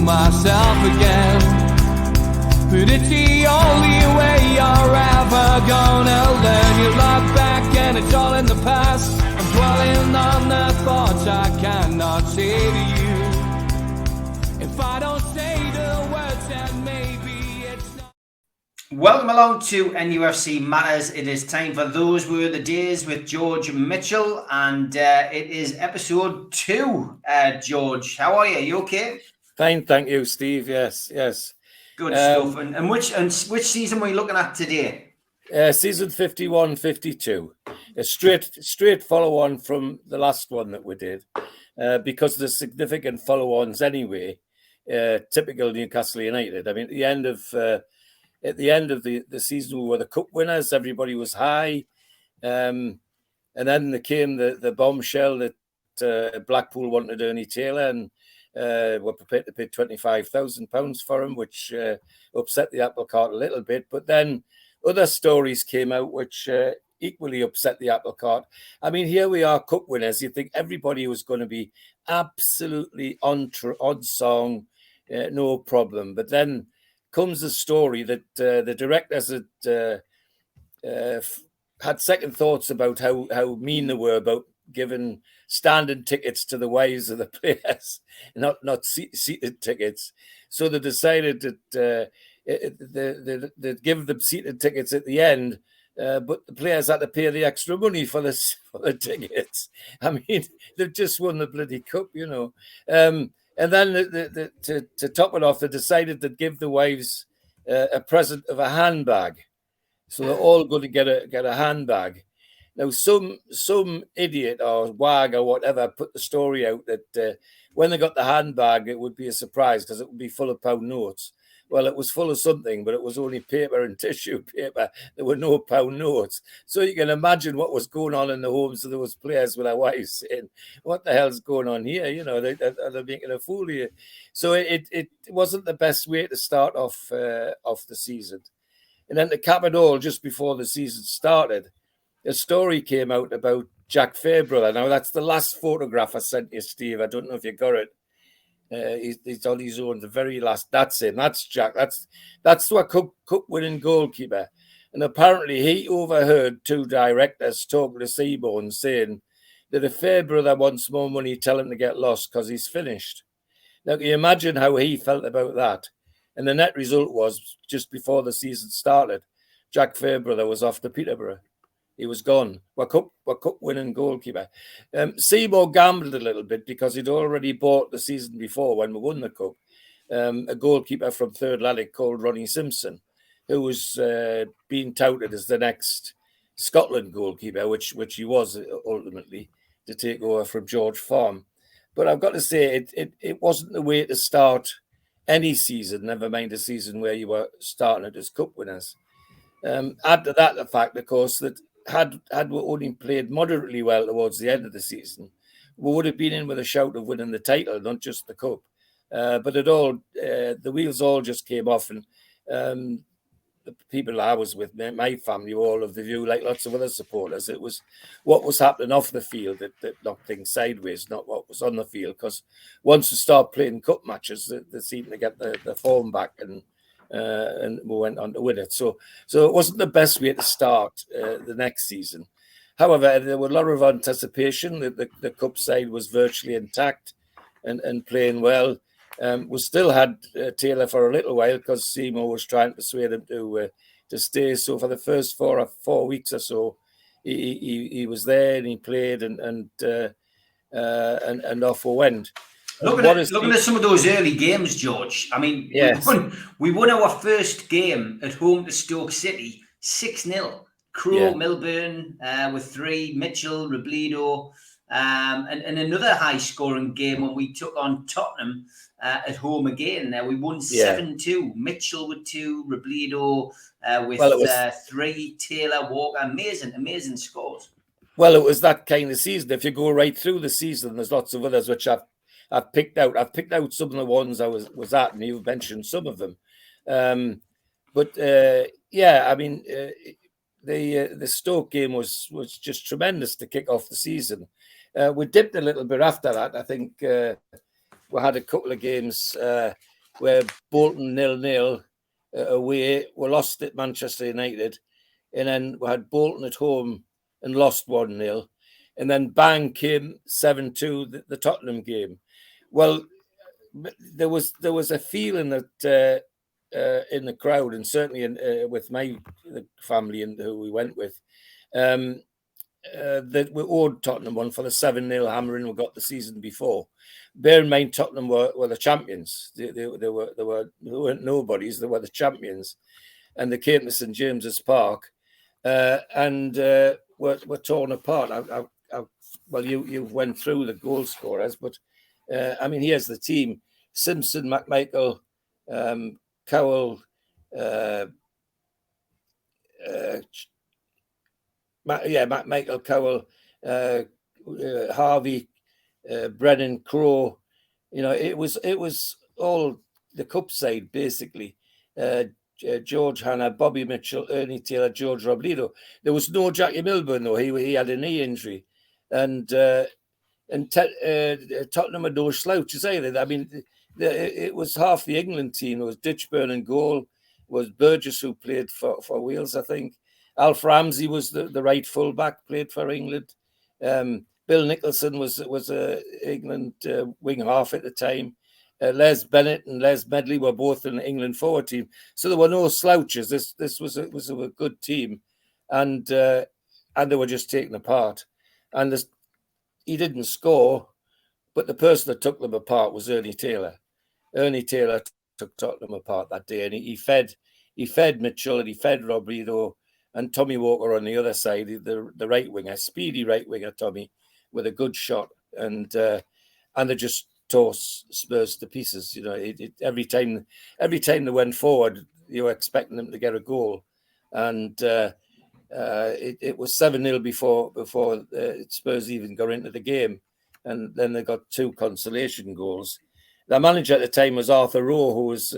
myself again. But it's the only way you're ever gonna learn. You look back and it's all in the past. I'm dwelling on the thoughts I cannot say to you. If I don't say the words, then maybe it's not. Welcome along to NUFC Matters. It is time for Those Were the Days with George Mitchell, and it is episode 2. George, how are you? You okay? Fine, thank you, Steve. Yes. Good stuff. And which season were you looking at today? Season 51, 52. A straight follow-on from the last one that we did, because there's significant follow-ons anyway. Typical Newcastle United. I mean, at the end of the season, we were the cup winners. Everybody was high, and then there came the bombshell that Blackpool wanted Ernie Taylor and were prepared to pay £25,000 for him, which upset the apple cart a little bit. But then other stories came out which equally upset the apple cart. I mean, here we are, cup winners. You think everybody was going to be absolutely on song, no problem. But then comes the story that the directors had second thoughts about how mean they were about giving standing tickets to the wives of the players, not seated tickets. So they decided that they'd give them seated tickets at the end, but the players had to pay the extra money for the tickets. I mean, they've just won the bloody cup, you know. And then to top it off, they decided to give the wives a present of a handbag. So they're all going to get a handbag. Now, some idiot or wag or whatever put the story out that when they got the handbag, it would be a surprise because it would be full of pound notes. Well, it was full of something, but it was only paper and tissue paper. There were no pound notes. So you can imagine what was going on in the homes of those players with their wives saying, what the hell's going on here? You know, they're making a fool of you. So it wasn't the best way to start off the season. And then to cap it all, just before the season started, a story came out about Jack Fairbrother. Now, that's the last photograph I sent you, Steve. I don't know if you got it. He's on his own, the very last. That's him. That's Jack. That's a cup-winning goalkeeper. And apparently he overheard two directors talking to Seaborn saying that if Fairbrother wants more money, tell him to get lost because he's finished. Now, can you imagine how he felt about that? And the net result was, just before the season started, Jack Fairbrother was off to Peterborough. He was gone. We're cup-winning goalkeeper. Seymour gambled a little bit because he'd already bought the season before when we won the cup a goalkeeper from Third Lanark called Ronnie Simpson, who was being touted as the next Scotland goalkeeper, which he was ultimately, to take over from George Farm. But I've got to say, it wasn't the way to start any season, never mind a season where you were starting it as cup winners. Add to that the fact, of course, that had we only played moderately well towards the end of the season, we would have been in with a shout of winning the title, not just the cup. But the wheels all just came off, and the people I was with, my family, were all of the view, like lots of other supporters, it was what was happening off the field that knocked things sideways, not what was on the field. Because once we start playing cup matches, they seemed to get the form back, and we went on to win it. So it wasn't the best way to start the next season. However, there were a lot of anticipation. The cup side was virtually intact and playing well. We still had Taylor for a little while because Seymour was trying to persuade him to stay. So for the first 4 weeks or so, he was there and he played and off we went. Looking at some of those early games, George, I mean, yes. we won our first game at home to Stoke City, 6-0. Crow, Milburn with 3, Mitchell, Robledo, and another high-scoring game when we took on Tottenham at home again. We won 7-2. Mitchell with 2, Robledo with 3, Taylor, Walker. Amazing scores. Well, it was that kind of season. If you go right through the season, there's lots of others which I've picked out. I've picked out some of the ones I was at, and you've mentioned some of them. I mean, the Stoke game was just tremendous to kick off the season. We dipped a little bit after that. I think we had a couple of games where Bolton 0-0 away were lost at Manchester United, and then we had Bolton at home and lost 1-0, and then bang came 7-2 the Tottenham game. Well, there was a feeling that in the crowd, and certainly with my family and who we went with, that we owed Tottenham one for the 7-0 hammering we got the season before. Bear in mind, Tottenham were the champions. They weren't nobodies. They were the champions, and they came to St James's Park, and were torn apart. Well, you went through the goal scorers, but I mean, here's the team: Simpson, McMichael, Cowell, Michael Cowell, Harvey, Brennan, Crowe. You know, it was all the cup side basically. George Hanna, Bobby Mitchell, Ernie Taylor, George Robledo. There was no Jackie Milburn though. He had a knee injury, and Tottenham had no slouches either. I mean, it was half the England team. It was Ditchburn in goal. It was Burgess who played for Wales, I think. Alf Ramsey was the right fullback, played for England. Bill Nicholson was a England wing half at the time. Les Bennett and Les Medley were both in the England forward team, so there were no slouches. This was a good team, and they were just taken apart. And he didn't score, but the person that took them apart was Ernie Taylor. Ernie Taylor took Tottenham apart that day, and he fed Mitchell and he fed Robledo and Tommy Walker on the other side, the right winger, speedy right winger Tommy, with a good shot, and they just tore Spurs to pieces. You know, every time they went forward, you were expecting them to get a goal, and it was 7-0 before Spurs even got into the game, and then they got 2 consolation goals. The manager at the time was Arthur Rowe, who was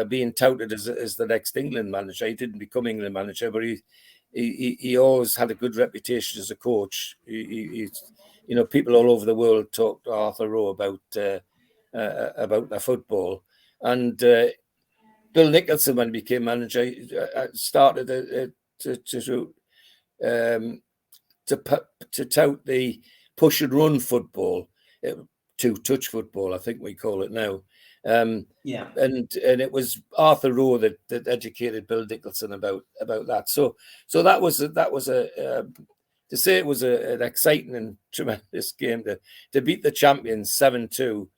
being touted as the next England manager. He didn't become England manager, but he always had a good reputation as a coach. You know, people all over the world talk to Arthur Rowe about their football. And Bill Nicholson, when he became manager, started to tout the push and run football, 2-touch football, I think we call it now. And it was Arthur Rowe that educated Bill Nicholson about that. So that was to say it was an exciting and tremendous game to beat the champions 7-2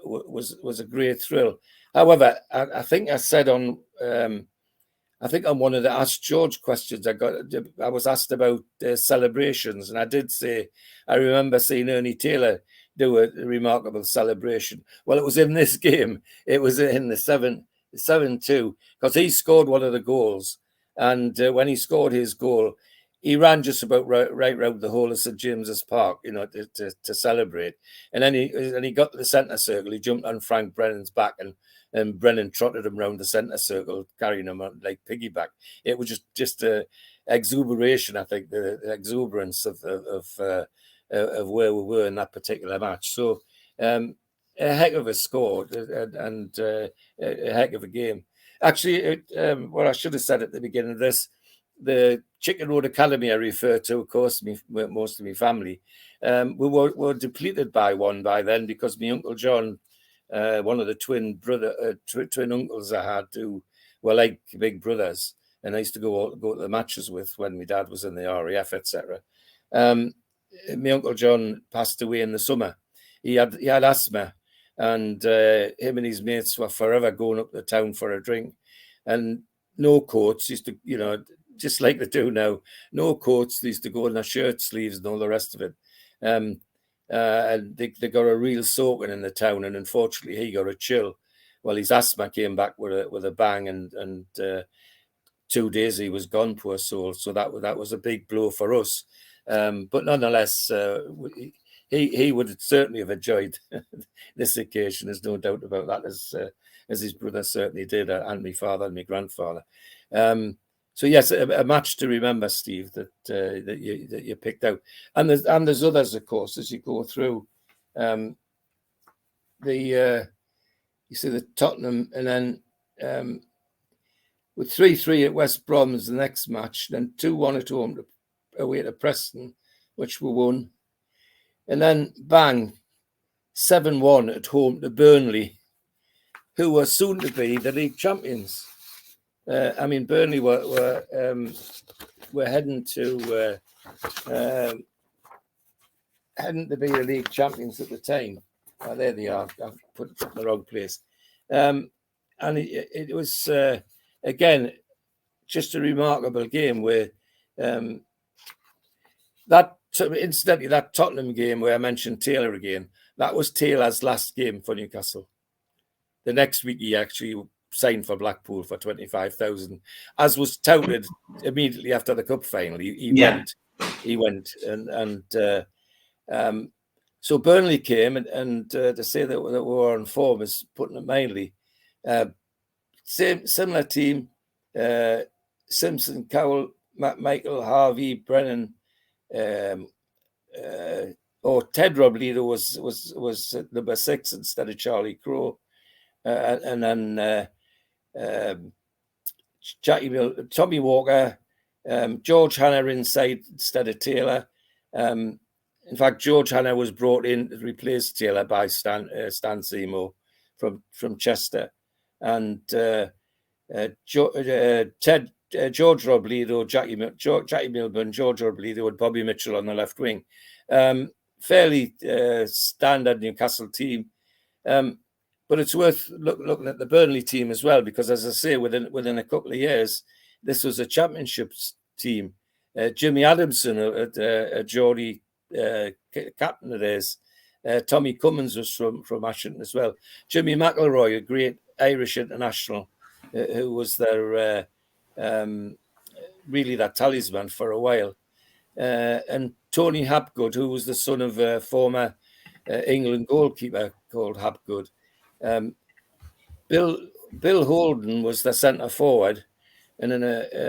was a great thrill. However, I think I said on one of the Ask George questions I was asked about celebrations, and I did say I remember seeing Ernie Taylor do a remarkable celebration. Well, it was in this game. It was in the 7-2 because he scored one of the goals, and when he scored his goal, he ran just about right round the whole of St James's Park, you know, to celebrate. And then he got to the centre circle. He jumped on Frank Brennan's back, and Brennan trotted him round the centre circle, carrying him on like piggyback. It was just a exuberation, I think, the exuberance of where we were in that particular match. So a heck of a score and a heck of a game. Actually, what I should have said at the beginning of this, the Chicken Road Academy I refer to, of course, most of my family, we were depleted by then because my Uncle John, one of the twin uncles I had, who were like big brothers, and I used to go to the matches with when my dad was in the RAF, etc. My Uncle John passed away in the summer. He had asthma, and him and his mates were forever going up to town for a drink, and no coats. Used to, you know, just like they do now, no coats. They used to go in their shirt sleeves and all the rest of it. And they got a real soaking in the town, and unfortunately he got a chill. Well, his asthma came back with a bang, and 2 days he was gone, poor soul. So that was a big blow for us. But nonetheless, he would certainly have enjoyed this occasion. There's no doubt about that, as his brother certainly did, and my father and my grandfather. So yes, a match to remember, Steve, that you picked out, and there's others, of course, as you go through. you see the Tottenham, and then with 3-3 at West Brom's the next match, then 2-1 at home away to Preston, which we won. And then bang, 7-1 at home to Burnley, who were soon to be the league champions. I mean, Burnley were heading to be the league champions at the time. Oh, there they are. I've put it in the wrong place. And it was again just a remarkable game where incidentally that Tottenham game where I mentioned Taylor again, that was Taylor's last game for Newcastle. The next week he actually signed for Blackpool for 25,000, as was touted immediately after the cup final. He went, and so Burnley came, and to say that we were on form is putting it mildly. Similar team: Simpson, Cowell, Michael, Harvey, Brennan, Ted Robledo was number 6 instead of Charlie Crowe, and then Tommy Walker, George Hanna inside instead of Taylor. In fact, George Hanna was brought in to replace Taylor by Stan Seymour from Chester, and George Robledo, Jackie Milburn, George Robledo, and Bobby Mitchell on the left wing. Fairly standard Newcastle team. But it's worth looking at the Burnley team as well, because, as I say, within a couple of years, this was a championship team. Jimmy Adamson, a Geordie captain of theirs. Tommy Cummins was from Ashington as well. Jimmy McElroy, a great Irish international, who was their really that talisman for a while. And Tony Hapgood, who was the son of a former England goalkeeper called Hapgood. Bill Holden was the centre forward, and then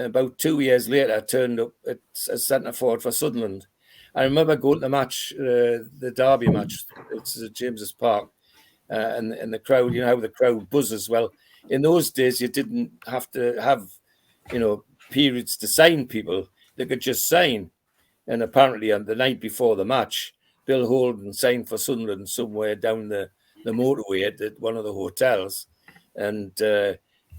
about 2 years later turned up as centre forward for Sunderland. I remember going to the match, the Derby match. It's at James's Park, and the crowd. You know how the crowd buzzes. Well, in those days, you didn't have to have, periods to sign people. They could just sign. And apparently, on the night before the match, Bill Holden signed for Sunderland somewhere down the motorway at one of the hotels, and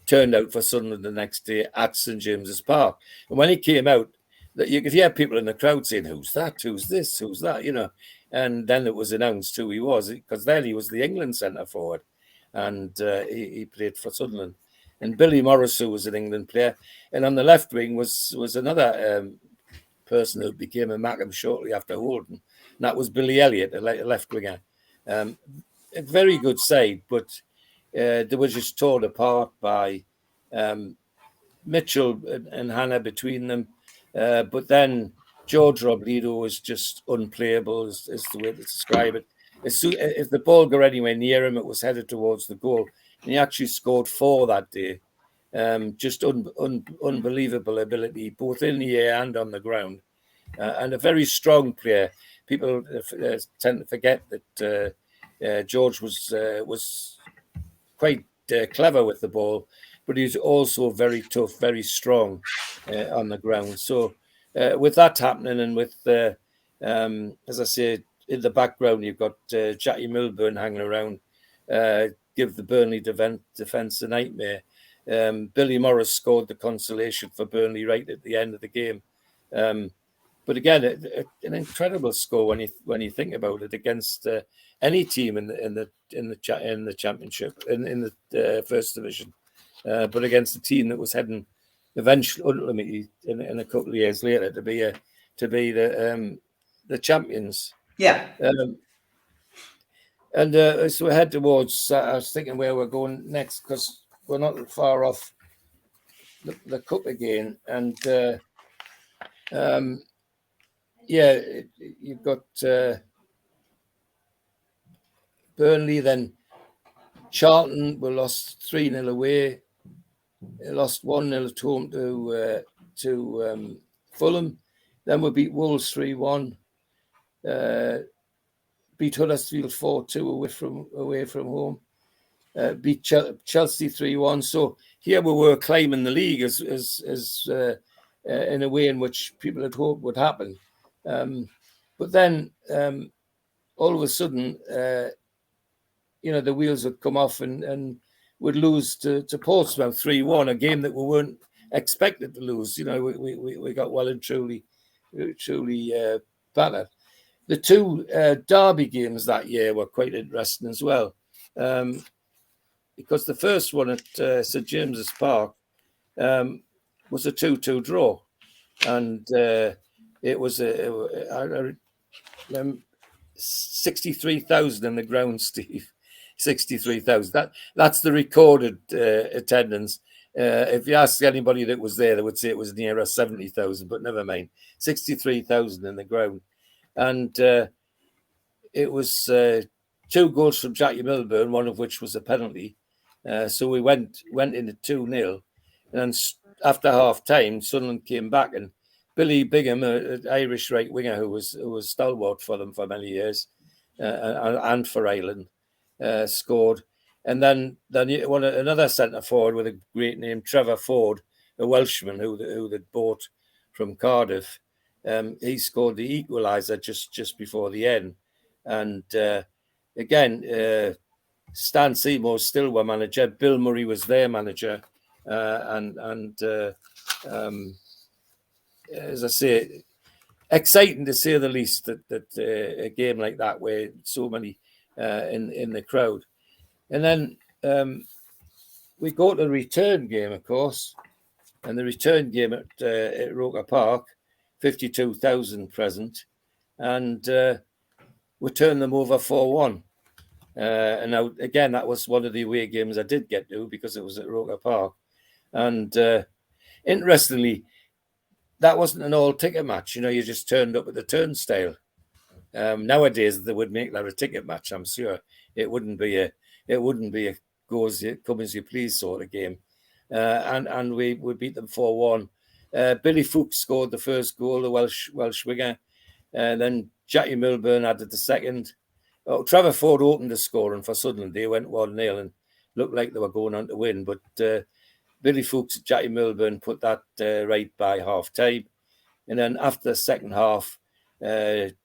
turned out for Sunderland the next day at St James's Park. And when he came out, you could hear people in the crowd saying, "Who's that? Who's this? Who's that?" And then it was announced who he was, because then he was the England centre forward, and he played for Sunderland. And Billy Morris, who was an England player, and on the left wing was another person who became a Mackem shortly after Holden, and that was Billy Elliott, a left winger. A very good side, but they were just torn apart by Mitchell and Hanna between them. But then George Robledo was just unplayable, is the way to describe it. If the ball got anywhere near him, it was headed towards the goal. And he actually scored 4 that day. Just unbelievable ability, both in the air and on the ground. And a very strong player. People tend to forget that George was quite clever with the ball, but he's also very tough, very strong on the ground. So with that happening, and with, as I say, in the background, you've got Jackie Milburn hanging around, give the Burnley defence a nightmare. Billy Morris scored the consolation for Burnley right at the end of the game. But again, an incredible score when you think about it, against any team in the championship, in the first division, but against a team that was heading eventually, ultimately, in a couple of years later, to be the champions. Yeah. And as we head towards, I was thinking where we're going next, because we're not far off the cup again, and you've got Burnley, then Charlton. We lost 3-0 away. They lost 1-0 at home to Fulham. Then we beat Wolves 3-1. Beat Huddersfield 4-2 away from home. beat Chelsea 3-1. So here we were claiming the league as in a way in which people had hoped would happen. But then all of a sudden, the wheels would come off and would lose to Portsmouth 3-1, a game that we weren't expected to lose. We got well and truly battered. The two derby games that year were quite interesting as well, because the first one at St James's Park was a 2-2 draw, and it was 63,000 in the ground, Steve. 63,000. That's the recorded attendance. If you ask anybody that was there, they would say it was nearer 70,000, but never mind. 63,000 in the ground. And it was 2 goals from Jackie Milburn, one of which was a penalty. So we went into 2-0. And after half time, Sunderland came back, and Billy Bingham, an Irish right winger who was stalwart for them for many years, and for Ireland, scored. And then another centre forward with a great name, Trevor Ford, a Welshman who they'd bought from Cardiff. He scored the equaliser just before the end. And again, Stan Seymour still were manager. Bill Murray was their manager. As I say, exciting to say the least that a game like that where so many in the crowd. And then we go to the return game, of course, and the return game at Roker Park, 52,000 present, and we turned them over 4-1. And now, again, that was one of the away games I did get to because it was at Roker Park. And interestingly, that wasn't an all-ticket match. You just turned up at the turnstile. Nowadays, they would make that a ticket match. I'm sure it wouldn't be a come as you please sort of game. And we beat them 4-1. Billy Fuchs scored the first goal, the Welsh winger. Then Jackie Milburn added the second. Trevor Ford opened the scoring for Sunderland. They went 1-0 and looked like they were going on to win. But Billy Fuchs and Jackie Milburn put that right by half-time. And then after the second half, where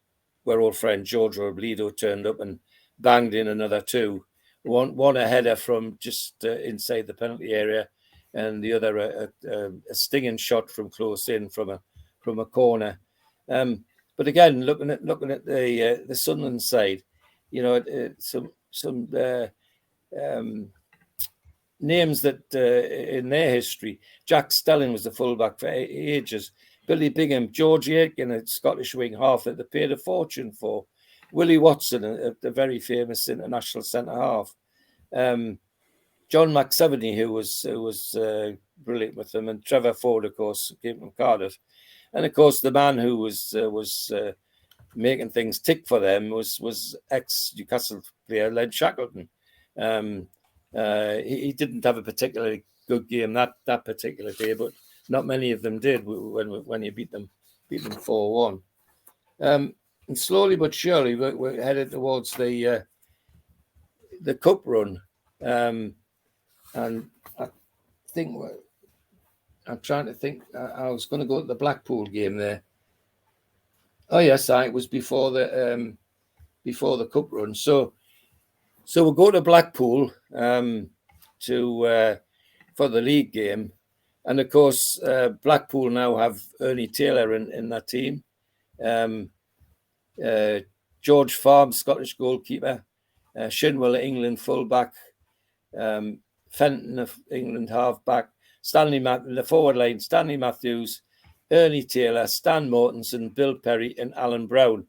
old friend George Robledo turned up and banged in another 2. One a header from just inside the penalty area, and the other a stinging shot from close in from a corner. But again, looking at the Sunderland side, some names that in their history. Jack Stelling was the fullback for ages. Billy Bingham, George Aitken, a Scottish wing half that they paid a fortune for. Willie Watson, a very famous international centre half. John McSeveny, who was brilliant with them, and Trevor Ford, of course, came from Cardiff. And of course, the man who was making things tick for them was ex-Newcastle player Len Shackleton. He didn't have a particularly good game that particular day, but not many of them did when you beat them 4-1. And slowly but surely, we're headed towards the cup run. And I think I'm trying to think. I was going to go to the Blackpool game there. Oh yes, it was before the cup run. So we'll go to Blackpool for the league game, and of course Blackpool now have Ernie Taylor in that team. George Farm, Scottish goalkeeper, Shinwell, England fullback, Fenton of England halfback, the forward line, Stanley Matthews, Ernie Taylor, Stan Mortensen, Bill Perry, and Alan Brown.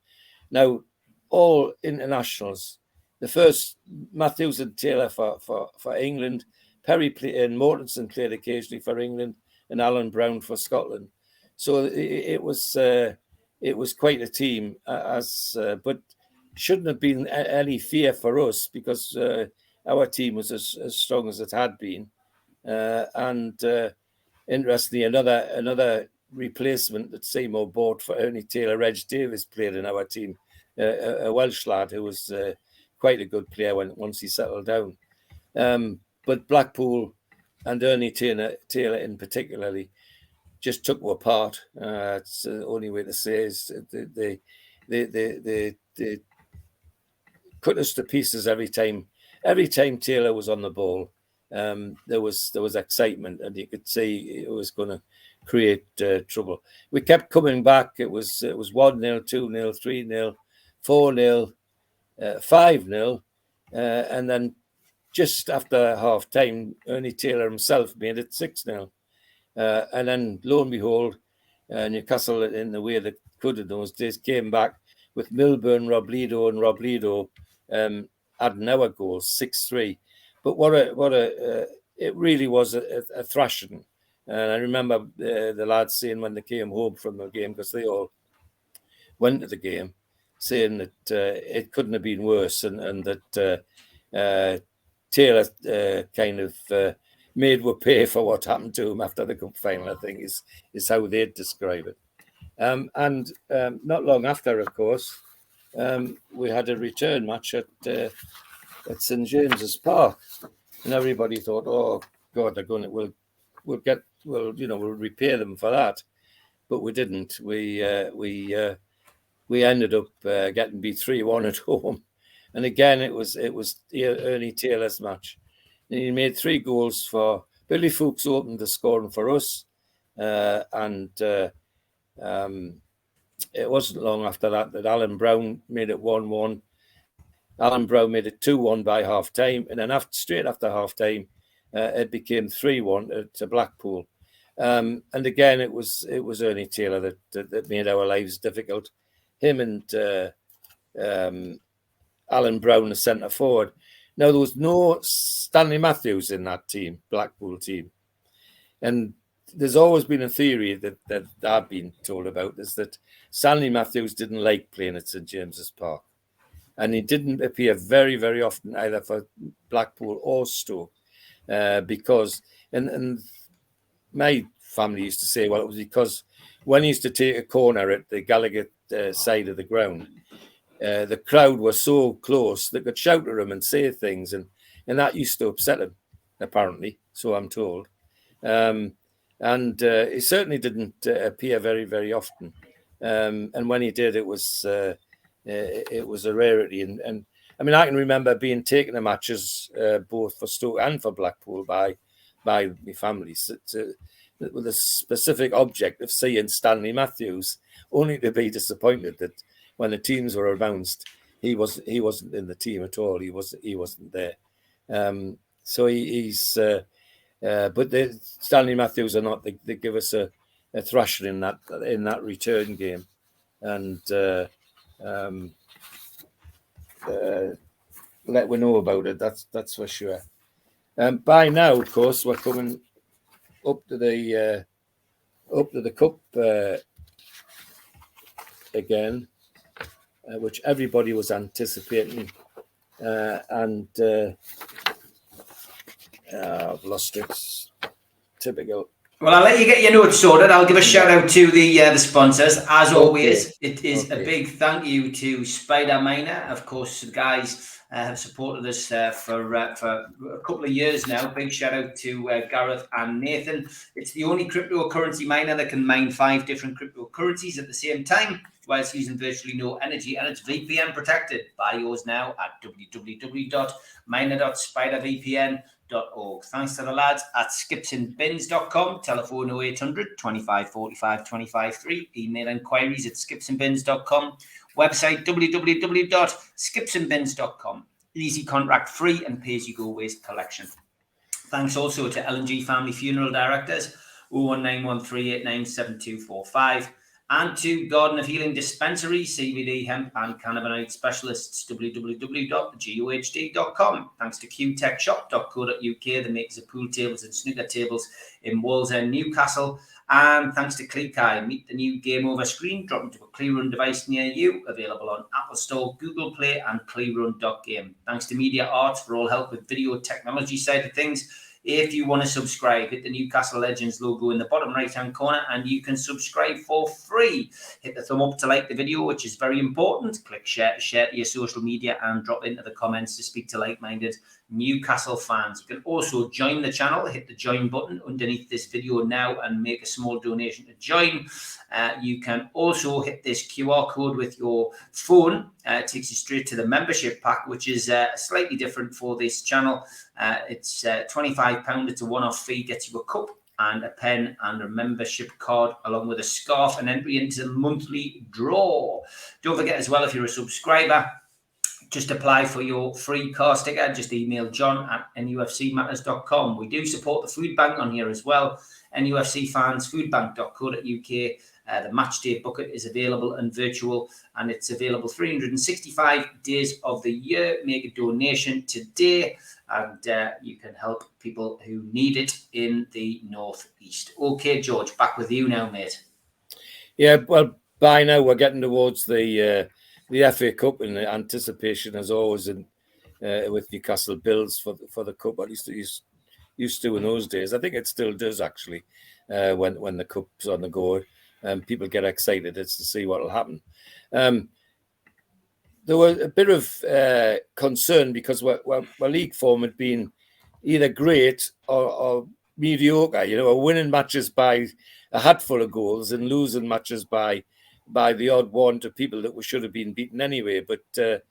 Now, all internationals. The first, Matthews and Taylor for England, Perry and Mortensen played occasionally for England, and Alan Brown for Scotland. So it was quite a team, but shouldn't have been any fear for us because our team was as strong as it had been. And interestingly, another replacement that Seymour bought for Ernie Taylor, Reg Davis, played in our team, a Welsh lad who was quite a good player once he settled down. But Blackpool and Ernie Taylor in particularly just took her apart. It's the only way to say is they cut us to pieces every time. Every time Taylor was on the ball, there was excitement, and you could see it was going to create trouble. We kept coming back. It was 1-0, 2-0, 3-0, 4-0, 5-0, and then just after half time, Ernie Taylor himself made it 6-0. And then lo and behold, Newcastle, in the way they could in those days, came back with Milburn, Robledo, and Robledo adding our goals, 6-3. But it really was a thrashing. And I remember the lads saying when they came home from the game, because they all went to the game, saying that it couldn't have been worse, and that Taylor kind of made we pay for what happened to him after the cup final, I think is how they'd describe it. And not long after, of course, we had a return match at St James's Park, and everybody thought, "Oh God, we'll repay them for that," but we didn't. We ended up getting beat 3-1 at home, and again it was Ernie Taylor's match. And he made 3 goals for Billy Fuchs, opened the scoring for us, and it wasn't long after that Alan Brown made it 1-1. Alan Brown made it 2-1 by half time, and then straight after half time, it became 3-1 to Blackpool. And again, it was Ernie Taylor that made our lives difficult. Him and Alan Brown, the centre forward. Now, there was no Stanley Matthews in that team, Blackpool team. And there's always been a theory that I've been told about, is that Stanley Matthews didn't like playing at St James's Park. And he didn't appear very, very often either for Blackpool or Stoke, because, and my family used to say, well, it was because when he used to take a corner at the Gallagher side of the ground, the crowd was so close they could shout at him and say things, and that used to upset him, apparently, so I'm told. And he certainly didn't appear very, very often. And when he did, it was a rarity. And I mean, I can remember being taken to matches both for Stoke and for Blackpool by my family with a specific object of seeing Stanley Matthews, only to be disappointed that when the teams were announced, he wasn't in the team at all. He wasn't there. So he's. But Stanley Matthews are not. They give us a thrashing in that return game, and let we know about it. That's for sure. By now, of course, we're coming up to the cup again, which everybody was anticipating, and I've lost it. Typical. Well, I'll let you get your notes sorted. I'll give a shout out to the sponsors. As always, it is a big thank you to Spider Miner. Of course, the guys have supported us for a couple of years now. Big shout out to Gareth and Nathan. It's the only cryptocurrency miner that can mine 5 different cryptocurrencies at the same time, whilst using virtually no energy, and it's VPN protected. Buy yours now at www.miner.spidervpn.org. Thanks to the lads at skipsandbins.com. Telephone 0800 25 45 25 3. Email inquiries at skipsandbins.com. Website www.skipsandbins.com. Easy contract free and pay-as-you-go waste collection. Thanks also to L&G Family Funeral Directors 01913897245, and to Garden of Healing Dispensary, CBD, hemp and cannabinoid specialists, www.gohd.com. Thanks to qtechshop.co.uk, the makers of pool tables and snooker tables in Wallsend, Newcastle. And thanks to ClickEye, meet the new Game Over screen, drop into a ClearRun device near you, available on Apple Store, Google Play, and clearrun.game. Thanks to Media Arts for all help with video technology side of things. If you want to subscribe, hit the Newcastle Legends logo in the bottom right-hand corner, and you can subscribe for free. Hit the thumb up to like the video, which is very important. Click share to your social media, and drop into the comments to speak to like-minded Newcastle fans. You can also join the channel. Hit the join button underneath this video now and make a small donation to join. You can also hit this QR code with your phone. It takes you straight to the membership pack, which is slightly different for this channel. It's £25. It's a one-off fee, gets you a cup and a pen and a membership card along with a scarf and entry into the monthly draw. Don't forget as well, if you're a subscriber, just apply for your free car sticker. Just email john@nufcmatters.com. We do support the food bank on here as well. NUFC fans, foodbank.co.uk. The match day bucket is available and virtual, and it's available 365 days of the year. Make a donation today, and you can help people who need it in the northeast. Okay, George, back with you now, mate. Yeah, well, by now we're getting towards the FA Cup in anticipation, as always, in with Newcastle Bills for the Cup. At least it used to in those days. I think it still does, actually, when the Cup's on the go. People get excited to see what will happen. There was a bit of concern because our league form had been either great or mediocre. You know, winning matches by a hatful of goals and losing matches by the odd one to people that we should have been beaten anyway. But the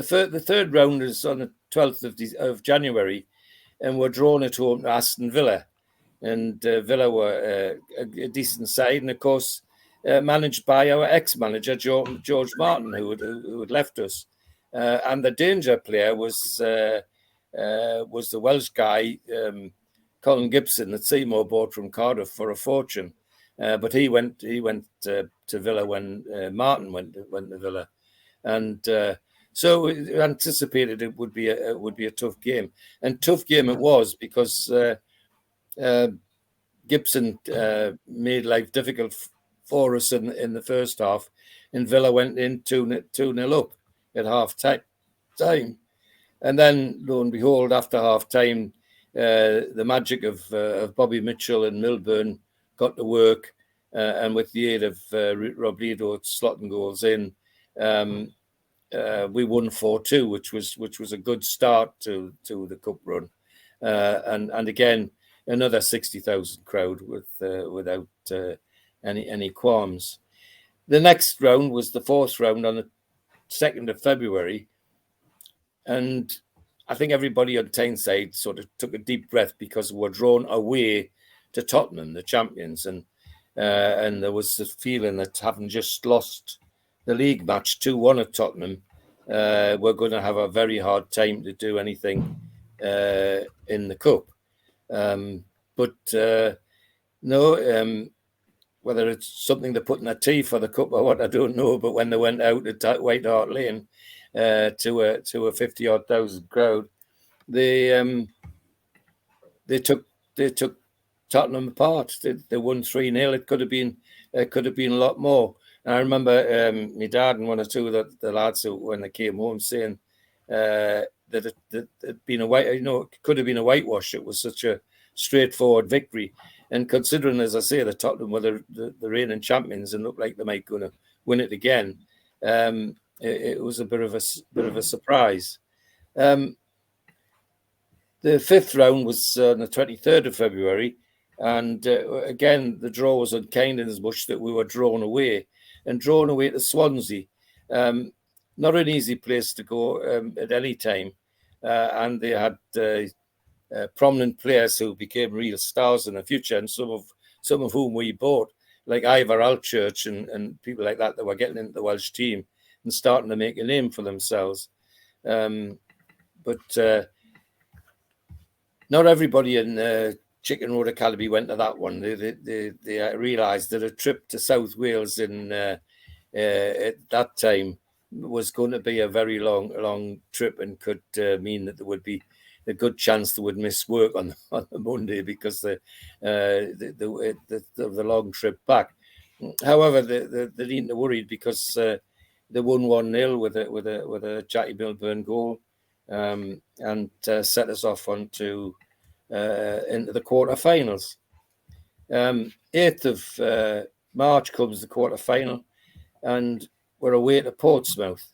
third round is on the 12th of January, and we're drawn at home to Aston Villa. And Villa were a decent side, and of course managed by our ex-manager George Martin, who had left us. And the danger player was the Welsh guy, Colin Gibson, that Seymour bought from Cardiff for a fortune. But he went to Villa when Martin went to Villa, and so we anticipated it would be a tough game, and tough game it was because Gibson made life difficult for us in the first half, and Villa went in 2-0 up at half time, and then lo and behold, after half time, the magic of Bobby Mitchell and Milburn got to work, and with the aid of Robledo slotting goals in, we won 4-2, which was a good start to the cup run, and again another 60,000 crowd without any qualms. The next round was the fourth round on the 2nd of February, and I think everybody on Tyneside sort of took a deep breath because we were drawn away to Tottenham, the champions, and there was the feeling that having just lost the league match 2-1 at Tottenham, we're going to have a very hard time to do anything in the cup. But no, whether it's something they put in their tea for the cup or what, I don't know. But when they went out at White Hart Lane to a 50-odd thousand crowd, they took Tottenham apart. They won 3-0. It could have been a lot more. And I remember my dad and one or two of the lads who, when they came home, saying that it'd been it could have been a whitewash. It was such a straightforward victory. And considering, as I say, the Tottenham were the reigning champions and looked like they might going to win it again, it was a bit of a surprise. The fifth round was on the 23rd of February, and again the draw was unkind in as much that we were drawn away to Swansea. Not an easy place to go at any time, and they had prominent players who became real stars in the future, and some of whom we bought, like Ivor Alchurch and people like that were getting into the Welsh team and starting to make a name for themselves. But not everybody in Chicken Road Academy went to that one. They realised that a trip to South Wales at that time was going to be a very long trip, and could mean that there would be a good chance they would miss work on the Monday because the long trip back. However, they needn't worried because they won 1-0 with a Jackie Milburn goal, and set us off into the quarterfinals. 8th of March comes the quarterfinal, and we're away to Portsmouth.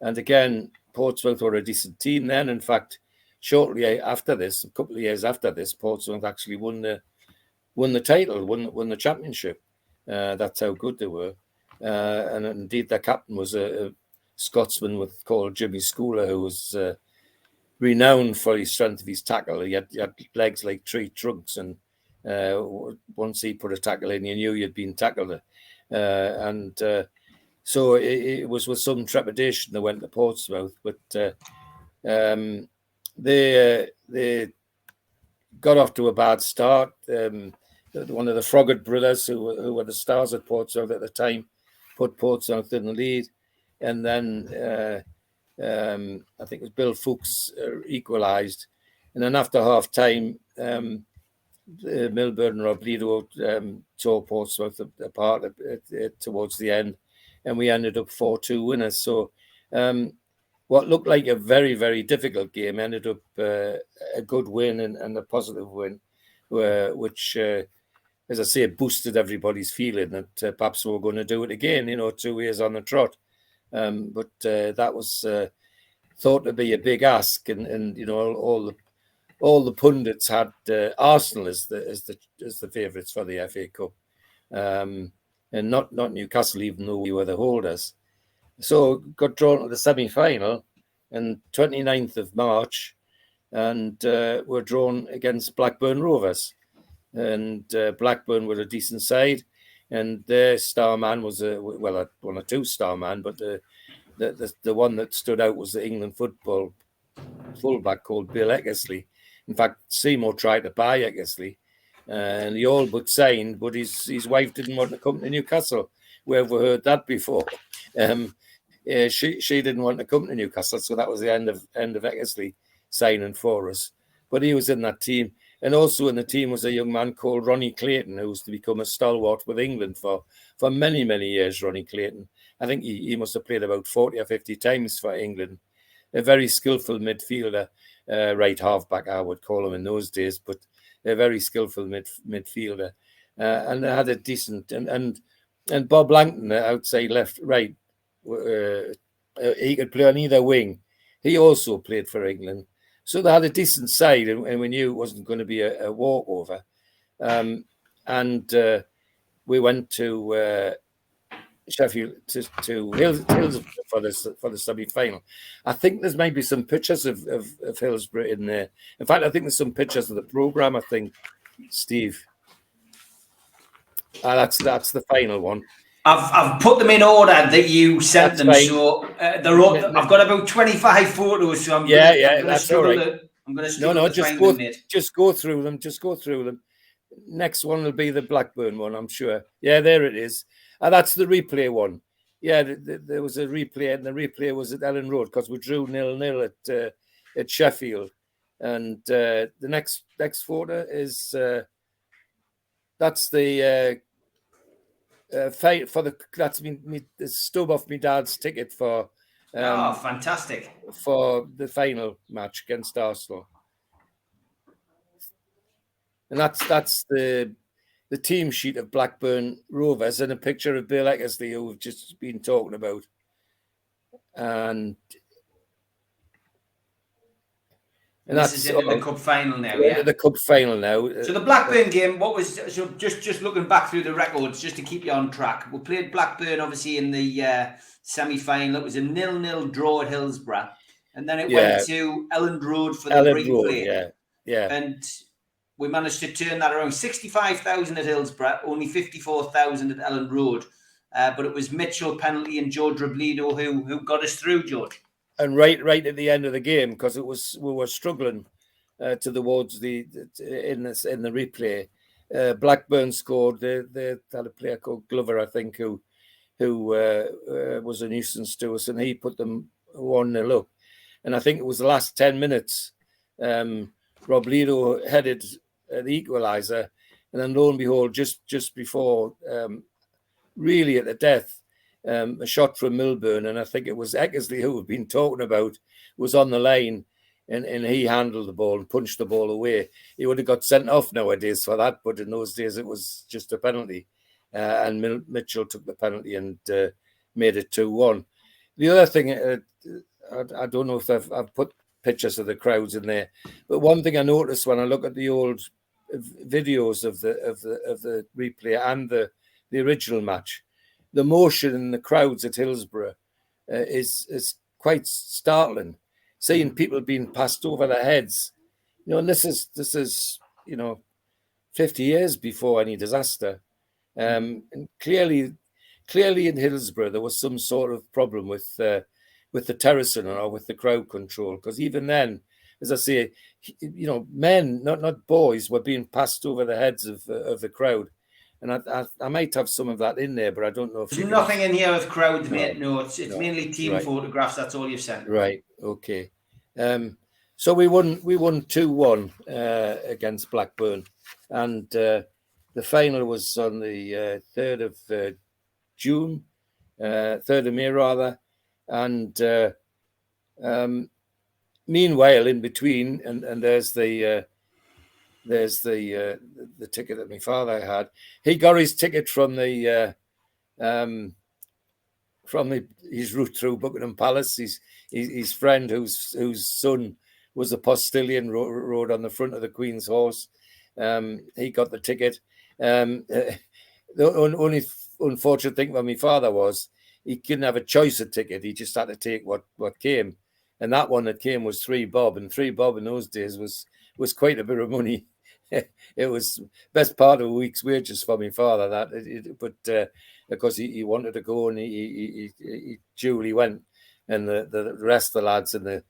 And again, Portsmouth were a decent team then. In fact, shortly after this, a couple of years after this, Portsmouth actually won the title, won the championship. That's how good they were. And indeed, their captain was a Scotsman called Jimmy Schooler, who was renowned for his strength of his tackle. He had legs like tree trunks, and once he put a tackle in, you knew you'd been tackled. So it was with some trepidation they went to Portsmouth, but they got off to a bad start. One of the Froggatt brothers, who were the stars at Portsmouth at the time, put Portsmouth in the lead, and then I think it was Bill Fuchs equalised, and then after half time, Milburn and Robledo tore Portsmouth apart towards the end, and we ended up 4-2 winners. So what looked like a very, very difficult game ended up a good win and a positive win, which, as I say, boosted everybody's feeling that perhaps we were going to do it again, 2 years on the trot. But that was thought to be a big ask, and all the pundits had Arsenal as the favourites for the FA Cup, and not Newcastle, even though we were the holders. So got drawn to the semi-final on 29th of March, and were drawn against Blackburn Rovers. And Blackburn were a decent side, and their star man was one or two star man, but the one that stood out was the England football fullback called Bill Eckersley. In fact, Seymour tried to buy Eckersley, and he all but signed, but his wife didn't want to come to Newcastle. Where have we heard that before? She didn't want to come to Newcastle, so that was the end of Eckersley signing for us. But he was in that team, and also in the team was a young man called Ronnie Clayton, who was to become a stalwart with England for many, many years. Ronnie Clayton, I think he must have played about 40 or 50 times for England. A very skillful midfielder, right halfback, I would call him in those days, but a very skillful midfielder, and had a decent and Bob Langton outside left, right. He could play on either wing. He also played for England, so they had a decent side, and we knew it wasn't going to be a walkover. And we went to Sheffield to Hillsborough for the semi-final. I think there's maybe some pictures of Hillsborough in there. In fact, I think there's some pictures of the programme, I think, Steve. That's the final one. I've put them in order that you sent them, so they're all. I've got about 25 photos, so I'm that's all right. I'm going to struggle to find them. Just go through them. Just go through them. Next one will be the Blackburn one, I'm sure. Yeah, there it is. That's the replay one. Yeah, there was a replay, and the replay was at Ellen Road because we drew 0-0 at Sheffield. And the next photo is that's the fight for that's the stub off my dad's ticket for. Fantastic! For the final match against Arsenal, and that's the team sheet of Blackburn Rovers and a picture of Bill Eckersley, who we've just been talking about. And this is in the cup final now, yeah? The cup final now. So the Blackburn game, just looking back through the records, just to keep you on track, we played Blackburn, obviously, in the semi-final. It was a 0-0 draw at Hillsborough. And then it went to Elland Road for the replay. Yeah. And we managed to turn that around. 65,000 at Hillsborough, only 54,000 at Elland Road. But it was Mitchell, penalty, and George Robledo who got us through, George. And right at the end of the game, because we were struggling towards in the replay. Blackburn scored. They had a player called Glover, I think, who was a nuisance to us, and he put them 1-0 up. And I think it was the last 10 minutes. Robledo headed the equaliser, and then lo and behold, just before, really at the death, a shot from Milburn, and I think it was Eckersley who we've been talking about, was on the line, and he handled the ball and punched the ball away. He would have got sent off nowadays for that, but in those days it was just a penalty. And Mitchell took the penalty and made it 2-1. The other thing I don't know if I've put pictures of the crowds in there, but one thing I noticed when I look at the old videos of the replay and the original match, the motion in the crowds at Hillsborough is quite startling. Seeing people being passed over their heads, and this is 50 years before any disaster, and clearly in Hillsborough there was some sort of problem with the terracing or with the crowd control, because even then, as I say, men, not boys, were being passed over the heads of the crowd. And I might have some of that in there, but I don't know if there's nothing in here with crowds, mate. No, it's mainly team right. photographs. That's all you've sent. Right. Okay. So we won 2-1 against Blackburn, and the final was on the 3rd of June, 3rd of May rather, and meanwhile in between, and there's the ticket that my father had. He got his ticket from his route through Buckingham Palace. His friend, whose son was a postilion, rode on the front of the Queen's horse. He got the ticket. The only unfortunate thing for my father was he couldn't have a choice of ticket. He just had to take what came, and that one that came was 3 bob, and 3 bob in those days was quite a bit of money. It was best part of a week's wages for my father. But of course he wanted to go, and he duly went, and the rest of the lads in the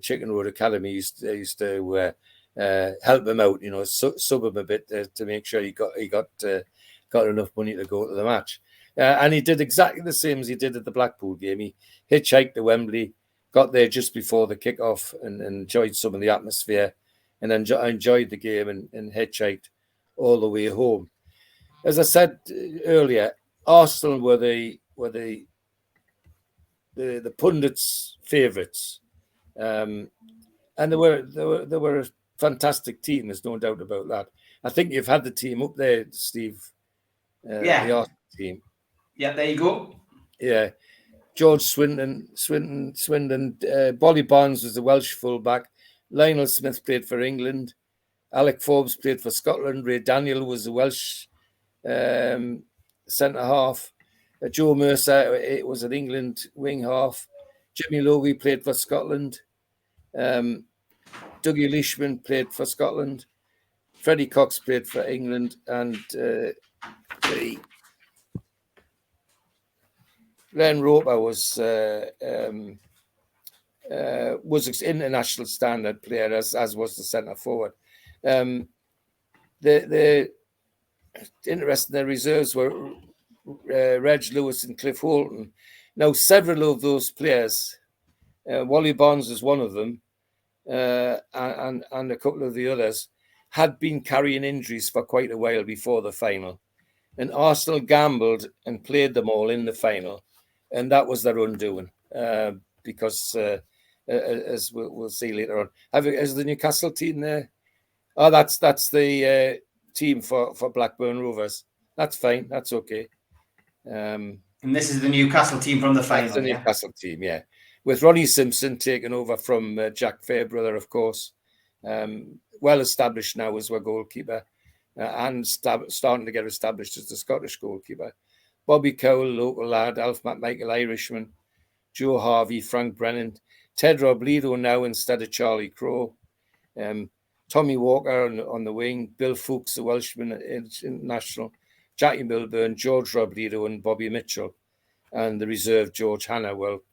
Chicken Road Academy used to help him out, sub him a bit to make sure he got enough money to go to the match. And he did exactly the same as he did at the Blackpool game. He hitchhiked to Wembley, got there just before the kick-off, and enjoyed some of the atmosphere, and enjoyed the game, and hitchhiked all the way home. As I said earlier, Arsenal were the pundits' favourites, and they were a fantastic team. There's no doubt about that. I think you've had the team up there, Steve. The Arsenal team. Yeah, there you go. Yeah, George Swindon, Bolly Barnes was the Welsh fullback. Lionel Smith played for England. Alec Forbes played for Scotland. Ray Daniel was the Welsh centre half. Joe Mercer was an England wing half. Jimmy Logie played for Scotland. Dougie Leishman played for Scotland. Freddie Cox played for England, and Len Roper was international standard player, as was the centre forward. The interesting, the reserves were Reg Lewis and Cliff Holton. Now, several of those players, Wally Barnes was one of them, and a couple of the others, had been carrying injuries for quite a while before the final. And Arsenal gambled and played them all in the final. And that was their undoing, because, as we'll see later on, is the Newcastle team there? Oh, that's the team for Blackburn Rovers. That's fine. That's okay. And this is the Newcastle team from the final. That's the Newcastle team, yeah, with Ronnie Simpson taking over from Jack Fairbrother, of course. Well established now as our goalkeeper, and starting to get established as the Scottish goalkeeper. Bobby Cowell, local lad, Alf McMichael, Irishman, Joe Harvey, Frank Brennan, Ted Robledo now instead of Charlie Crowe, Tommy Walker on the wing, Bill Fuchs, the Welshman international, Jackie Milburn, George Robledo, and Bobby Mitchell, and the reserve George Hanna. Well,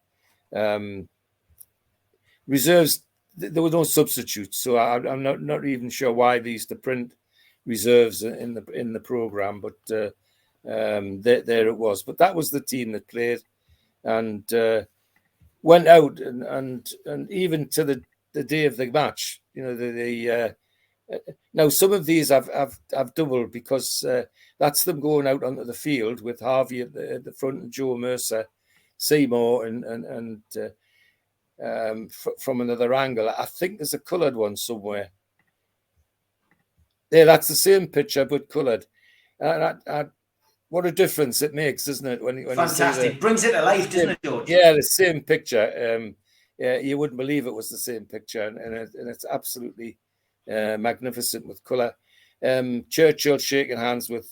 reserves, there were no substitutes, so I'm not even sure why they used to print reserves in the program, but there it was. But that was the team that played, and went out, and even to the day of the match, now some of these have doubled, because that's them going out onto the field with Harvey at the front and Joe Mercer, Seymour, and from another angle. I think there's a coloured one somewhere. Yeah, that's the same picture but coloured. what a difference it makes, doesn't it? When fantastic, you see brings it to life, doesn't it, George? Yeah, the same picture. Yeah, you wouldn't believe it was the same picture, and it's absolutely magnificent with colour. Churchill shaking hands with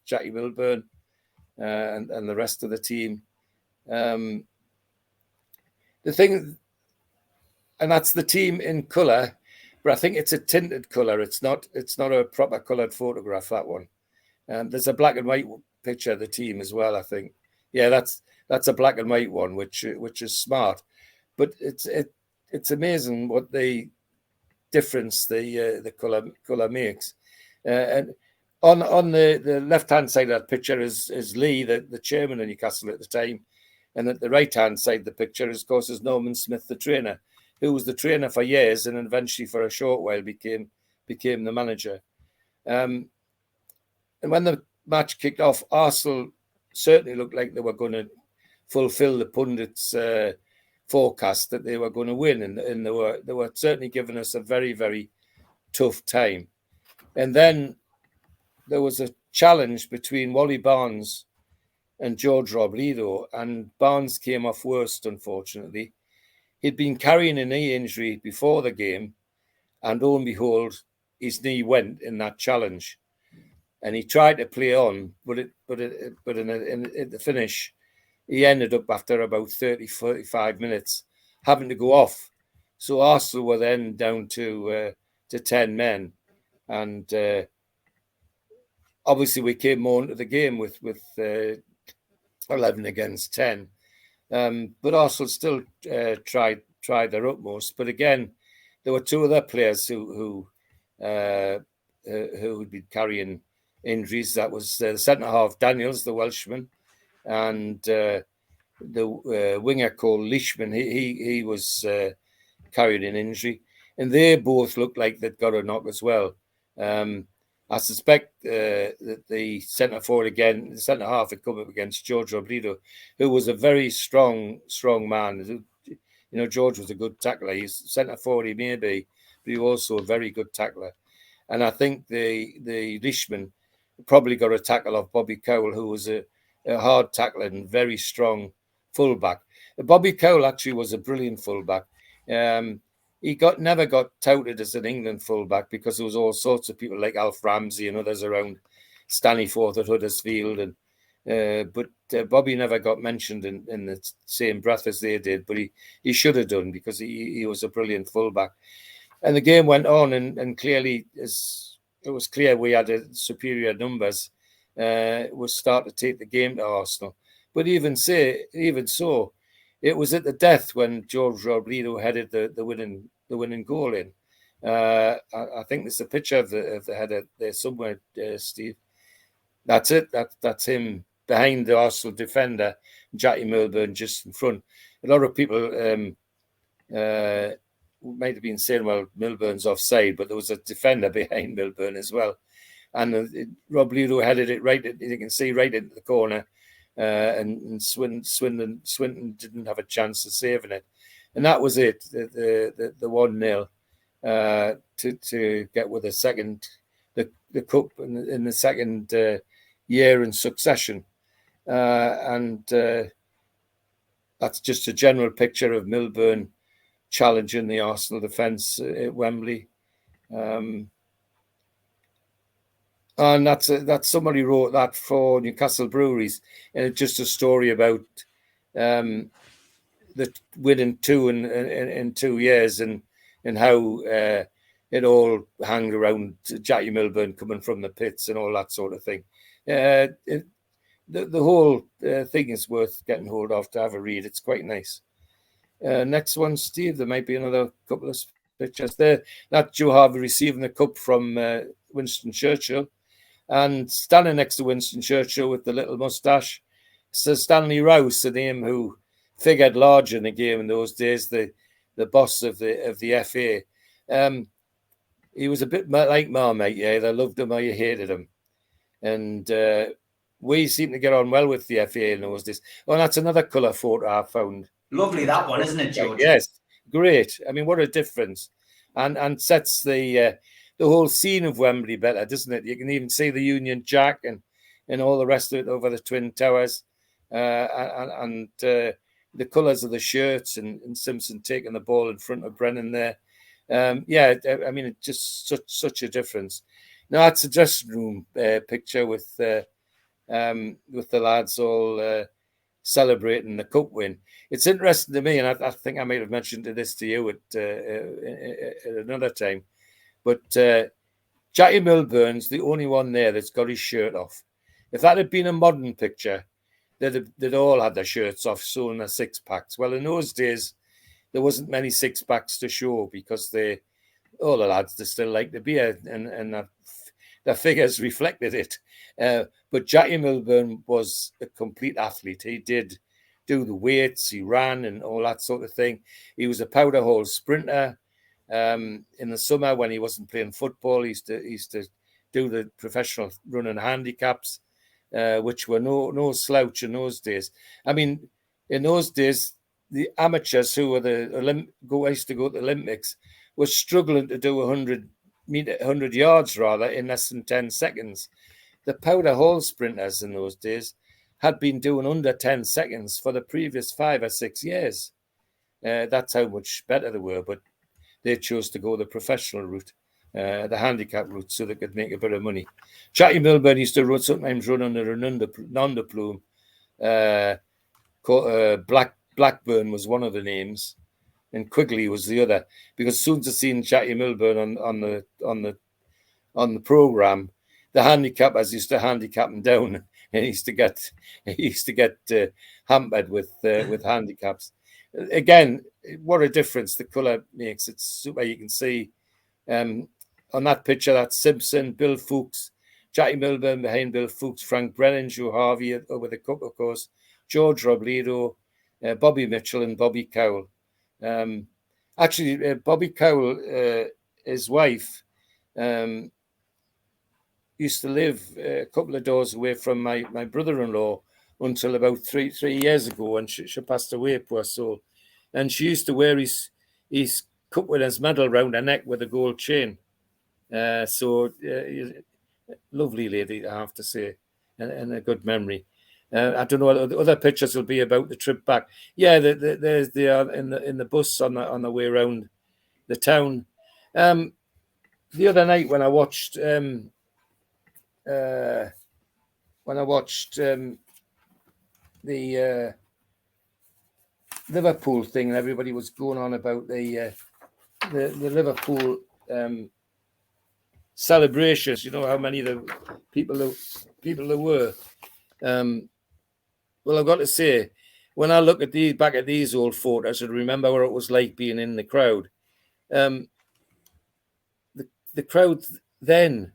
Jackie Milburn and the rest of the team. The thing, and that's the team in colour, but I think it's a tinted colour. It's not a proper coloured photograph, that one. There's a black and white picture of the team as well, I think. Yeah, that's a black and white one, which is smart. But it's amazing what the difference the colour makes. And on the left hand side of that picture is Lee, the chairman of Newcastle at the time, and at the right hand side of the picture, of course, is Norman Smith, the trainer, who was the trainer for years and eventually for a short while became the manager. And when the match kicked off, Arsenal certainly looked like they were going to fulfil the pundits' forecast that they were going to win, and they were certainly giving us a very, very tough time. And then there was a challenge between Wally Barnes and George Robledo, and Barnes came off worst, unfortunately. He'd been carrying a knee injury before the game, and lo and behold, his knee went in that challenge. And he tried to play on, but in the finish, he ended up after about 45 minutes having to go off. So Arsenal were then down to 10 men, and obviously we came more into the game with 11 against 10. But Arsenal still tried their utmost. But again, there were two other players who had been carrying injuries. That was the centre half Daniels, the Welshman, and the winger called Leishman. He was carrying an injury, and they both looked like they'd got a knock as well. I suspect that the centre forward again, the centre half, had come up against George Robledo, who was a very strong man. You know, George was a good tackler. He's centre forward, he may be, but he was also a very good tackler. And I think the Leishman probably got a tackle off Bobby Cowell, who was a hard tackler and very strong fullback. Bobby Cowell actually was a brilliant fullback. He never got touted as an England fullback because there was all sorts of people like Alf Ramsey and others around Stanleyforth at Huddersfield, but Bobby never got mentioned in the same breath as they did. But he should have done, because he was a brilliant fullback. And the game went on, and clearly, as it was clear we had superior numbers, was start to take the game to Arsenal. But even so, it was at the death when George Robledo headed the winning goal in. I think there's a picture of the header there somewhere, Steve. That's it. That's him behind the Arsenal defender, Jackie Milburn just in front. A lot of people might have been saying, well, Milburn's offside, but there was a defender behind Milburn as well. And Robledo headed it right, you can see, right into the corner. And Swindon didn't have a chance of saving it, and that was it. The 1-0 to get with the cup in the second year in succession, and that's just a general picture of Milburn challenging the Arsenal defence at Wembley. And that's somebody wrote that for Newcastle Breweries, and it's just a story about the winning two in 2 years, and how it all hung around Jackie Milburn coming from the pits and all that sort of thing. The whole thing is worth getting hold of to have a read. It's quite nice. Next one, Steve. There might be another couple of pictures there. That's Joe Harvey receiving the cup from Winston Churchill. And standing next to Winston Churchill with the little moustache, Sir Stanley Rouse, the name who figured large in the game in those days, the boss of the FA. He was a bit like Marmite, yeah. Either loved him or you hated him. And we seem to get on well with the FA in those days. Oh, that's another colour photo I found. Lovely, that one, isn't it, George? Yes, great. I mean, what a difference. And sets the whole scene of Wembley better, doesn't it? You can even see the Union Jack, and and all the rest of it over the Twin Towers, and the colours of the shirts, and Simpson taking the ball in front of Brennan there. Yeah, I mean, it's just such a difference. Now that's a dressing room picture with the lads all celebrating the cup win. It's interesting to me, and I think I might have mentioned this to you at another time, but Jackie Milburn's the only one there that's got his shirt off. If that had been a modern picture, they'd all had their shirts off, showing their six packs. Well, in those days, there wasn't many six packs to show because all the lads, they still like the beer, and their figures reflected it. But Jackie Milburn was a complete athlete. He did do the weights, he ran and all that sort of thing. He was a powder hole sprinter. In the summer when he wasn't playing football, he used to do the professional running handicaps, which were no slouch in those days. I mean, in those days, the amateurs who were used to go to the Olympics were struggling to do 100 yards rather in less than 10 seconds. The powder hole sprinters in those days had been doing under 10 seconds for the previous 5 or 6 years. That's how much better they were, but they chose to go the professional route, the handicap route, so they could make a bit of money. Jackie Milburn used to sometimes run under an underplume. Blackburn was one of the names, and Quigley was the other. Because as soon as I seen Jackie Milburn on the program, the handicappers used to handicap him down, and he used to get hampered with handicaps. Again, what a difference the colour makes. It's super. You can see on that picture, that's Simpson, Bill Fuchs, Jackie Milburn behind Bill Fuchs, Frank Brennan, Joe Harvey over the cup, of course, George Robledo, Bobby Mitchell, and Bobby Cowell. Actually, Bobby Cowell, his wife, used to live a couple of doors away from my brother-in-law until about three years ago, and she passed away, poor soul. And she used to wear his cup winner's medal around her neck with a gold chain. Lovely lady, I have to say, and a good memory. I don't know what the other pictures will be about the trip back. Yeah, they are in the bus on the way around the town. The other night when I watched the Liverpool thing, and everybody was going on about the Liverpool celebrations. You know how many the people there were. Well, I've got to say, when I look at back at these old photos and remember what it was like being in the crowd, the crowd then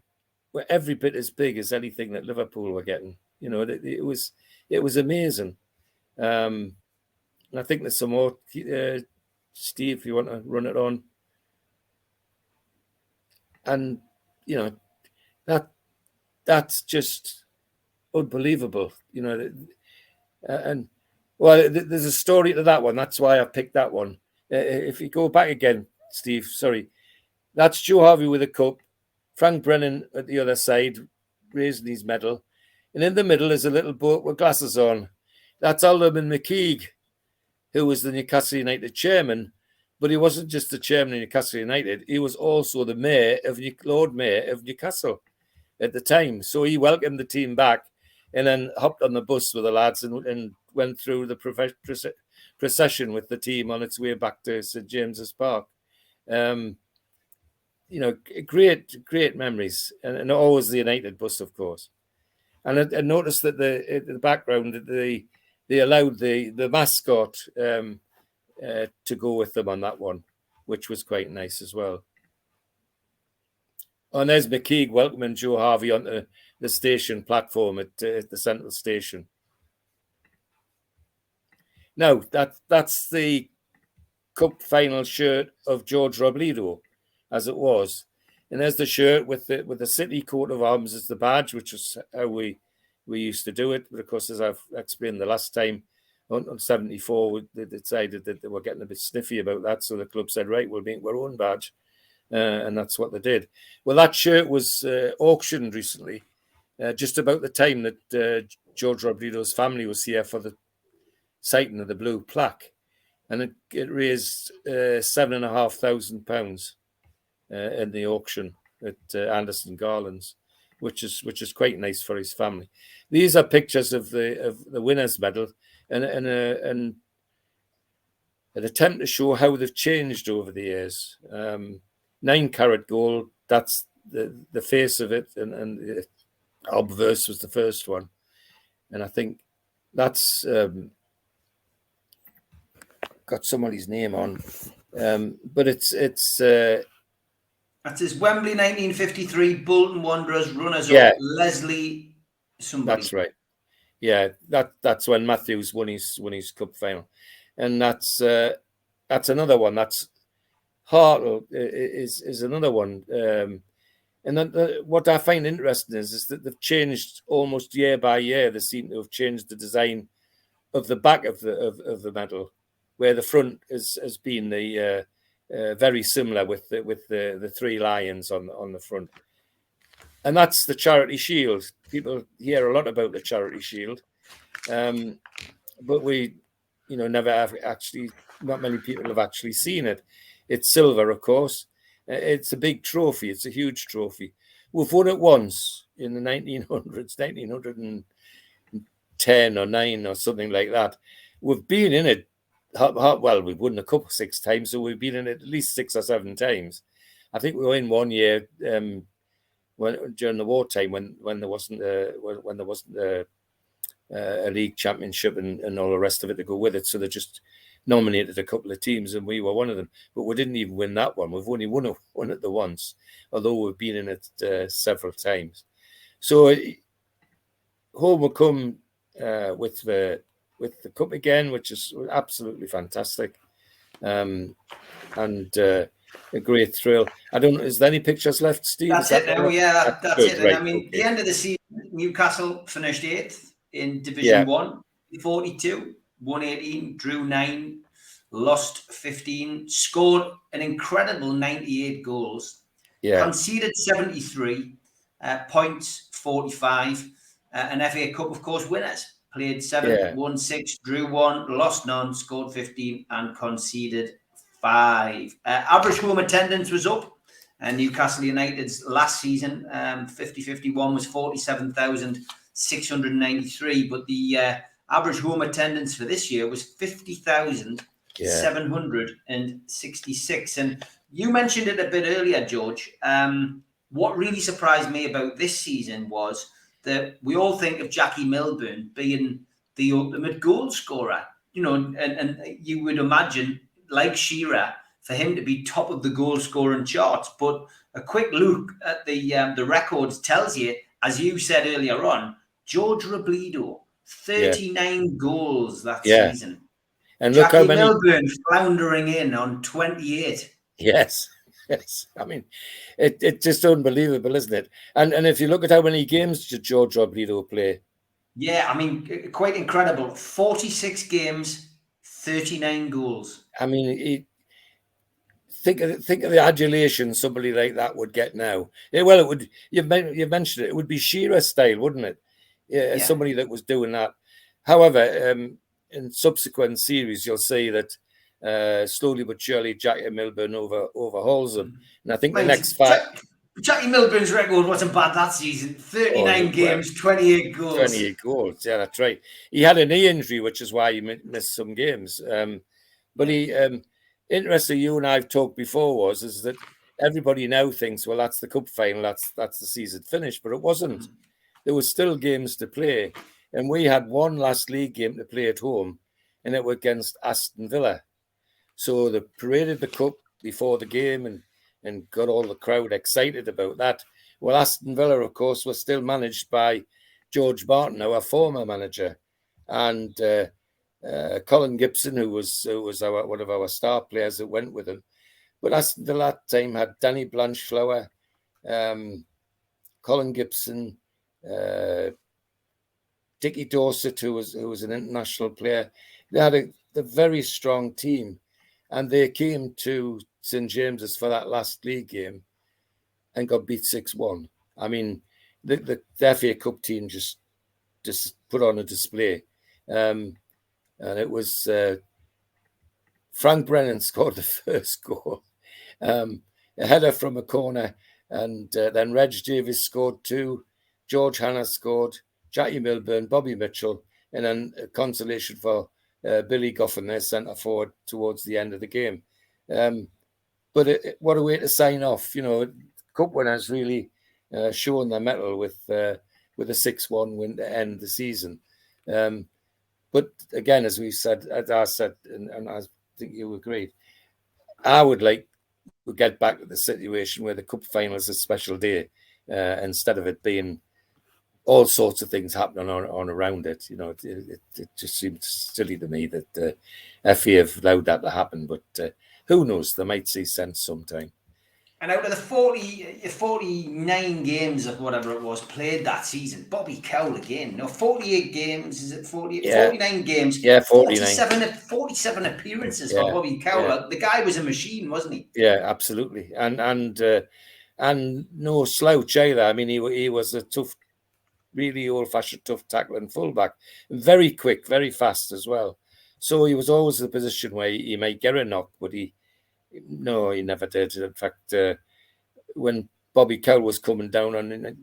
were every bit as big as anything that Liverpool were getting. You know, it was amazing. And I think there's some more. Steve, if you want to run it on. And, you know, that's just unbelievable, you know. And, well, there's a story to that one. That's why I picked that one. If you go back again, Steve, sorry. That's Joe Harvey with a cup. Frank Brennan at the other side, raising his medal. And in the middle is a little boat with glasses on. That's Alderman McKeague, who was the Newcastle United chairman, but he wasn't just the chairman of Newcastle United. He was also the Lord Mayor of Newcastle at the time. So he welcomed the team back and then hopped on the bus with the lads and went through the procession with the team on its way back to St. James's Park. You know, great memories, and always the United bus, of course. And I noticed that in the background that they allowed the mascot to go with them on that one, which was quite nice as well. And there's McKeague welcoming Joe Harvey onto the station platform at the Central Station. Now, that's the cup final shirt of George Robledo, as it was. And there's the shirt with the city coat of arms as the badge, which is how we used to do it. But of course, as I've explained the last time, on 74, they decided that they were getting a bit sniffy about that. So the club said, right, we'll make our own badge. And that's what they did. Well, that shirt was auctioned recently. just about the time that George Robledo's family was here for the sighting of the blue plaque, and it raised £7,500 in the auction at Anderson Garland's, which is quite nice for his family. These are pictures of the winners' medal and an attempt to show how they've changed over the years. 9-carat gold, that's the face of it, and obverse was the first one, and I think that's got somebody's name on, but it's that is Wembley 1953 Bolton Wanderers runners up Leslie somebody. That's right. Yeah, that's when Matthews won his cup final, and that's another one. That's Hartle is another one. And then what I find interesting is that they've changed almost year by year. They seem to have changed the design of the back of the medal, where the front has been the very similar with the 3 lions on the front, and that's the Charity Shield. People hear a lot about the Charity Shield, but we, never have actually. Not many people have actually seen it. It's silver, of course. It's a big trophy. It's a huge trophy. We've won it once in the 1900s, 1910 or 9 or something like that. We've been in it. Well, we've won the cup 6 times, so we've been in it at least 6 or 7 times. I think we were in one year during the wartime when there wasn't a league championship and all the rest of it to go with it. So they just nominated a couple of teams, and we were one of them. But we didn't even win that one. We've only won it the once, although we've been in it several times. So home will come with the cup again, which is absolutely fantastic, and a great thrill. I don't know. Is there any pictures left, Steve? That's it now. Yeah, that's it. Right, I mean, the end of the season, Newcastle finished 8th in Division 1, 42. 118, drew 9, lost 15, scored an incredible 98 goals, conceded 73, points 45, and FA Cup, of course, winners. Played 7, won 6, drew 1, lost none, scored 15, and conceded 5. Average home attendance was up, and Newcastle United's last season, 50-51, was 47,693, but the average home attendance for this year was 50,766. And you mentioned it a bit earlier, George. What really surprised me about this season was that we all think of Jackie Milburn being the ultimate goal scorer, and you would imagine, like Shearer, for him to be top of the goal scoring charts. But a quick look at the records tells you, as you said earlier on, George Robledo, 39 goals that season. And Jackie look how many Milburn floundering in on 28. Yes. I mean, it's just unbelievable, isn't it? And if you look at how many games did George Robledo play? Yeah, I mean, quite incredible. 46 games, 39 goals. I mean, think of the adulation somebody like that would get now. Yeah, well, it would. You've mentioned it. It would be Shearer style, wouldn't it? Yeah, somebody that was doing that. However, in subsequent series, you'll see that slowly but surely Jackie Milburn overhauls him. And I think the next 5... Jackie Milburn's record wasn't bad that season. 39 games, 28 goals. 28 goals, yeah, that's right. He had a knee injury, which is why he missed some games. But he, interesting, you and I have talked before, is that everybody now thinks, well, that's the cup final, that's the season finished. But it wasn't. There was still games to play. And we had one last league game to play at home, and it was against Aston Villa. So they paraded the cup before the game and got all the crowd excited about that. Well, Aston Villa, of course, was still managed by George Barton, our former manager, and Colin Gibson, who was one of our star players that went with him. But Aston Villa at that time had Danny Blanchflower, Colin Gibson, Dickie Dorset, who was an international player. They had a very strong team, and they came to St James's for that last league game and got beat 6-1. I mean, the FA Cup team just put on a display, and it was Frank Brennan scored the first goal, a header from a corner, and then Reg Davis scored 2, George Hanna scored, Jackie Milburn, Bobby Mitchell, and then a consolation for Billy Goffin, their centre forward, towards the end of the game. But what a way to sign off! Cup winners really showing their mettle with a 6-1 win to end the season. But again, as we said, as I said, and I think you agreed, I would like to get back to the situation where the cup final is a special day, instead of it being all sorts of things happening on around it. It just seems silly to me that the FA have allowed that to happen. But who knows? They might see sense sometime. And out of the 49 games of whatever it was played that season, Bobby Cowell again. 48 games, is it 48? Yeah. 49 games. Yeah, 49. 47 appearances for Bobby Cowell. Yeah. The guy was a machine, wasn't he? Yeah, absolutely. And no slouch either. I mean, he was a tough, really old-fashioned tough tackling fullback. Very quick, very fast as well. So he was always in a position where he might get a knock, but he never did. In fact, when Bobby Cowell was coming down on,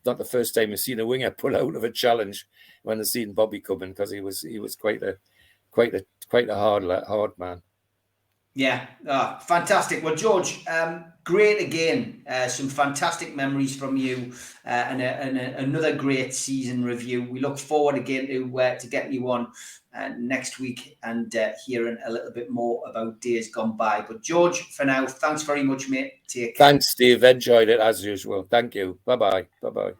not the first time you've seen a winger pull out of a challenge when they've seen Bobby coming, because he was quite a hard man. Yeah, fantastic. Well, George, great again. Some fantastic memories from you, and another great season review. We look forward again to getting you on next week and hearing a little bit more about days gone by. But George, for now, thanks very much, mate. Take care. Thanks, Steve. Enjoyed it as usual. Thank you. Bye-bye. Bye-bye.